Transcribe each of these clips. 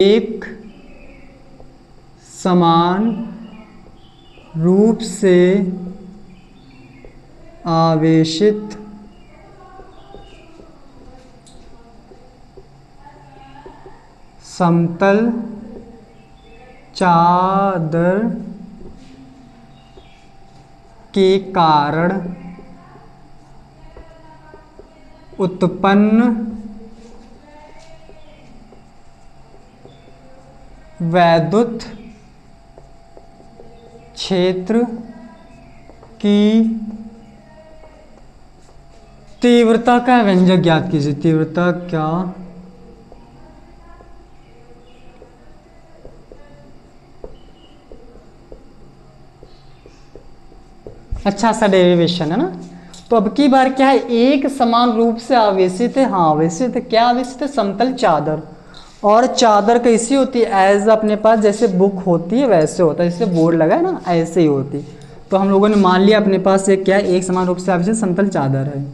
एक समान रूप से आवेशित समतल चादर के कारण उत्पन्न वैद्युत क्षेत्र की तीव्रता का व्यंजक ज्ञात कीजिए। तीव्रता क्या अच्छा सा डेरिवेशन है ना। तो अब की बार क्या है, एक समान रूप से आवेशित है। हाँ आवेशित है, क्या आवेशित है, समतल चादर। और चादर कैसी होती है, एज अपने पास जैसे बुक होती है वैसे होता है, जैसे बोर्ड लगा है ना ऐसे ही होती। तो हम लोगों ने मान लिया अपने पास एक क्या है, एक समान रूप से आवेशित समतल चादर है।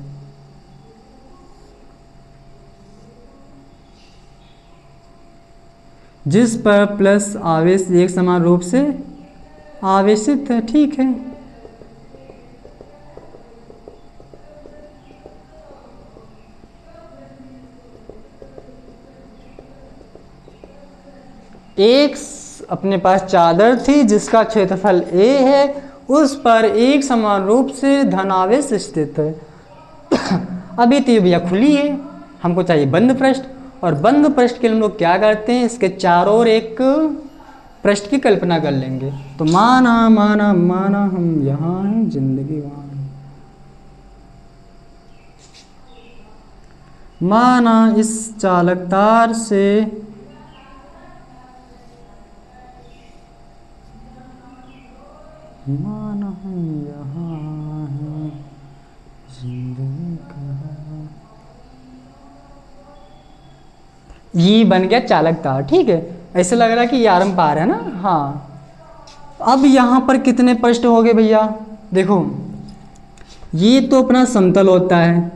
जिस पर प्लस आवेश एक समान रूप से आवेशित है। ठीक है, एक अपने पास चादर थी जिसका क्षेत्रफल a है, उस पर एक समान रूप से धनावेश स्थित है। अभी तो ये भैया खुली है, हमको चाहिए बंद पृष्ठ। और बंद पृष्ठ के लिए हम लोग क्या करते हैं, इसके चारों ओर एक पृष्ठ की कल्पना कर लेंगे। तो माना माना माना हम यहाँ हैं, जिंदगी वहाँ है। माना इस चालकतार से माना हम यहाँ हैं, जिंदगी का ये बन गया चालक तार। ठीक है, ऐसे लग रहा है कि ये आरम पार है ना। हाँ अब यहाँ पर कितने पृष्ठ हो गए भैया, देखो ये तो अपना समतल होता है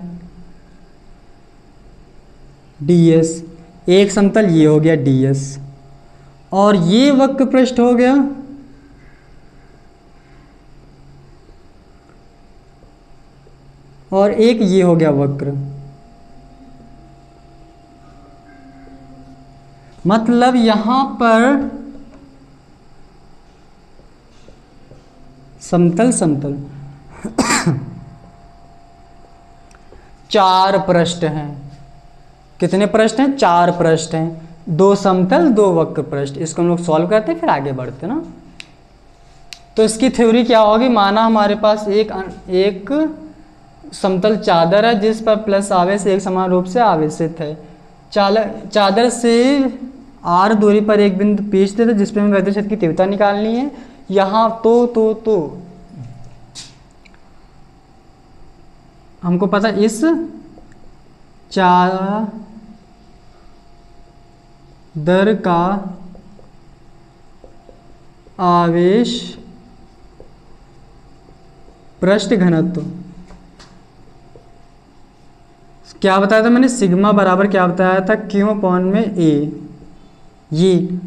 ds, एक समतल ये हो गया ds, और ये वक्र पृष्ठ हो गया और एक ये हो गया वक्र। मतलब यहां पर समतल समतल चार पृष्ठ हैं। कितने पृष्ठ हैं, चार पृष्ठ हैं, दो समतल दो वक्र पृष्ठ। इसको हम लोग सॉल्व करते हैं फिर आगे बढ़ते ना। तो इसकी थ्योरी क्या होगी, माना हमारे पास एक समतल चादर है जिस पर प्लस आवेश एक समान रूप से आवेशित है। चादर से r दूरी पर एक बिंदु P स्थित है जिस पर हमें वैद्युत क्षेत्र की तीव्रता निकालनी है। यहाँ तो हमको पता इस चादर का आवेश पृष्ठ घनत्व क्या बताया था मैंने, सिग्मा बराबर क्या बताया था, क्यू अपॉन में a ये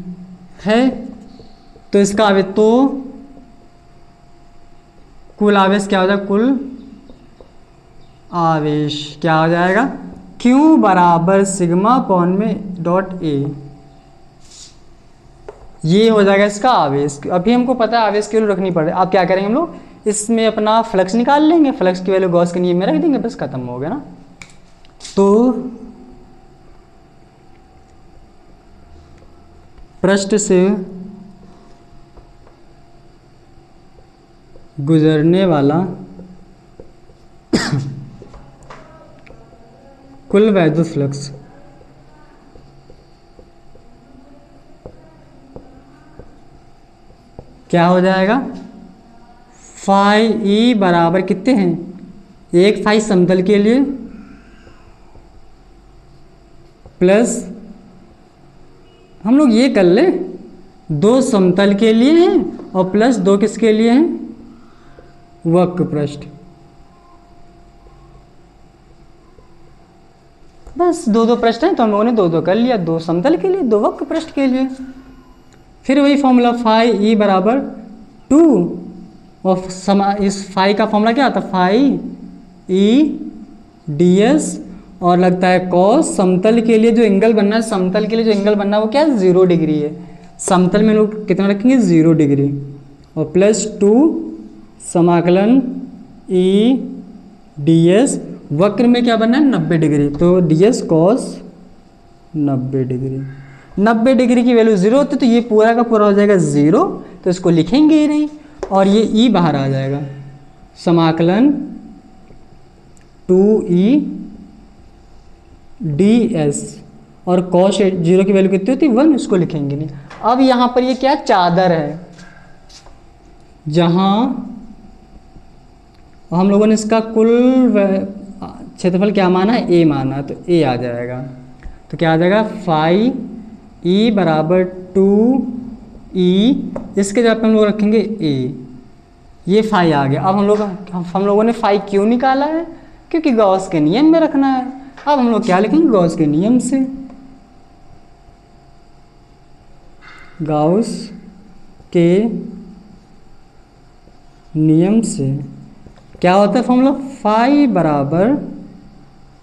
है। तो इसका आवेश तो कुल आवेश क्या हो जाएगा, कुल आवेश क्या हो जाएगा, Q बराबर सिग्मा अपॉन में डॉट a, ये हो जाएगा इसका आवेश। अभी हमको पता है आवेश की वैल्यू रखनी पड़े। अब क्या करेंगे हम लोग, इसमें अपना फ्लक्स निकाल लेंगे, फ्लक्स की वैल्यू गॉस के नियम में रख देंगे, बस खत्म हो गया ना। तो पृष्ठ से गुजरने वाला कुल वैद्युत फ्लक्स क्या हो जाएगा, फाई ई बराबर कितने हैं, एक फाई समतल के लिए प्लस हम लोग ये कर ले, दो समतल के लिए हैं और प्लस दो किसके लिए हैं, वक्र पृष्ठ। बस दो दो प्रश्न हैं तो हम लोगों ने दो दो कर लिया, दो समतल के लिए, दो वक्र पृष्ठ के लिए। फिर वही फॉर्मूला फाई ई बराबर 2 और इस फाई का फॉर्मूला क्या आता है, फाई ई डी एस, और लगता है कॉस समतल के लिए जो एंगल बनना है, समतल के लिए जो एंगल बनना है वो क्या है, 0 डिग्री है। समतल में लोग कितना रखेंगे, 0 डिग्री, और प्लस 2 समाकलन ई डी एस, वक्र में क्या बनना है, 90 डिग्री, तो D S cos 90 degree. 90 degree की वैल्यू 0 होती है तो ये पूरा का पूरा हो जाएगा 0, तो इसको लिखेंगे ही नहीं, और ये ई बाहर आ जाएगा, समाकलन 2e डी एस, और कॉस 0 की वैल्यू कितनी होती है, 1, इसको लिखेंगे नहीं। अब यहाँ पर ये क्या चादर है, जहाँ हम लोगों ने इसका कुल क्षेत्रफल क्या माना है, ए माना, तो ए आ जाएगा। तो क्या आ जाएगा, फाई ई बराबर 2e, इसके जगह पे हम लोग रखेंगे ए, ये फाई आ गया। अब हम लोगों ने फाई क्यों निकाला है, क्योंकि गॉस के नियम में रखना है। अब हम लोग क्या लिखेंगे, गॉस के नियम से, गॉस के नियम से क्या होता है फॉर्मूला, फाई बराबर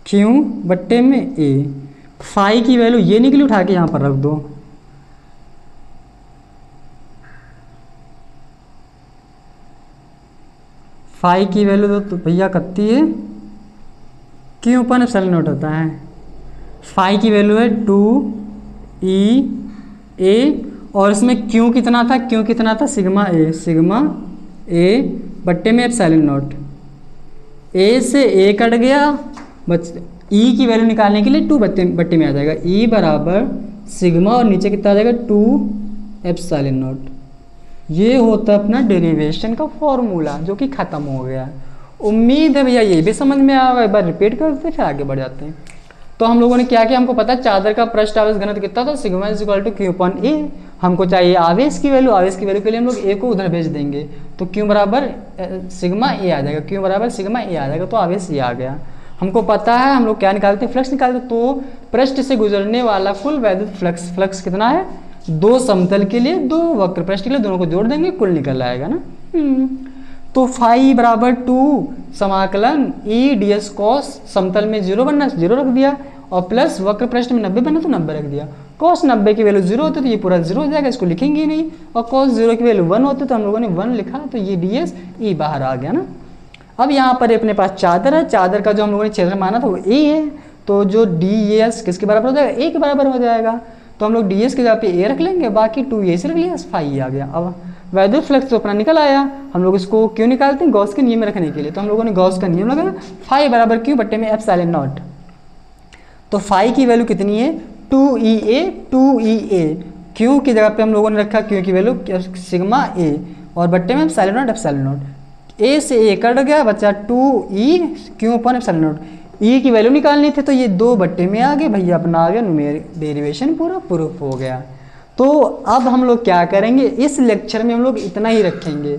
क्यू बट्टे में ए। फाई की वैल्यू ये निकली, उठा के यहाँ पर रख दो, फाई की वैल्यू तो भैया कितनी है, क्यू अपन एप्सिलॉन नॉट होता है। फाई की वैल्यू है 2e ए, और इसमें क्यू कितना था, क्यू कितना था, सिग्मा ए बट्टे में एप्सिलॉन नॉट। ए से ए कट गया, बच ई की वैल्यू निकालने के लिए 2 बट्टे में आ जाएगा, ई बराबर सिग्मा, और नीचे कितना आ जाएगा 2 एप्सिलॉन नॉट। ये होता है अपना डेरिवेशन का फॉर्मूला, जो कि ख़त्म हो गया। उम्मीद है भैया ये भी समझ में आएगा, एक बार रिपीट करते फिर आगे बढ़ जाते हैं। तो हम लोगों ने क्या किया, हमको पता है चादर का पृष्ठ आवेश घनत्व कितना था, sigma is equal to Q upon A. हमको चाहिए आवेश की वैल्यू, आवेश की वैल्यू के लिए हम लोग ए को उधर भेज देंगे, तो क्यू बराबर सिग्मा ए आ जाएगा, क्यू बराबर सिग्मा ए आ जाएगा, तो आवेश ये आ गया। हमको पता है हम लोग क्या निकालते हैं, फ्लक्स निकालते हैं। तो पृष्ठ से गुजरने वाला कुल वैद्युत फ्लक्स कितना है, 2 समतल के लिए, 2 वक्र पृष्ठ के लिए, दोनों को जोड़ देंगे, कुल निकल आएगा ना। तो फाई बराबर 2 समाकलन ई डी एस कॉस, समतल में 0 बनना 0 रख दिया, और प्लस वक्र पृष्ठ में 90 बनना तो 90 रख दिया। कॉस 90 की वैल्यू 0 होती तो ये पूरा 0 हो जाएगा, इसको लिखेंगे ही नहीं, और कॉस 0 की वैल्यू 1 होती तो हम लोगों ने 1 लिखा, तो ये डी एस ई बाहर आ गया ना। अब यहाँ पर अपने पास चादर है, चादर का जो हम लोगों ने क्षेत्र माना था वो ए है, तो जो डी एस किसके बराबर हो जाएगा, ए के बराबर हो जाएगा। तो हम लोग डी एस के जगह पे ए रख लेंगे, बाकी 2 से रख लिया, फाई आ गया। अब वैद्युत फ्लक्स तो अपना निकल आया, हम लोग इसको क्यों निकालते हैं, गॉस के नियम में रखने के लिए। तो हम लोगों ने गॉस का नियम लगाया, फाई बराबर क्यू बट्टे में एप्सिलॉन नॉट। तो फाई की वैल्यू कितनी है, 2e क्यू की जगह पे हम लोगों ने रखा क्यू की वैल्यू सिग्मा ए, और बट्टे में एप्सिलॉन नॉट। ए से ए कट गया, बचा 2e Q upon epsilon naught. E की वैल्यू निकालनी थी, तो ये 2 बट्टे में आ गए भैया, अपना आ गया न्यूमेरिक डेरिवेशन पूरा प्रूफ हो गया। तो अब हम लोग क्या करेंगे, इस लेक्चर में हम लोग इतना ही रखेंगे।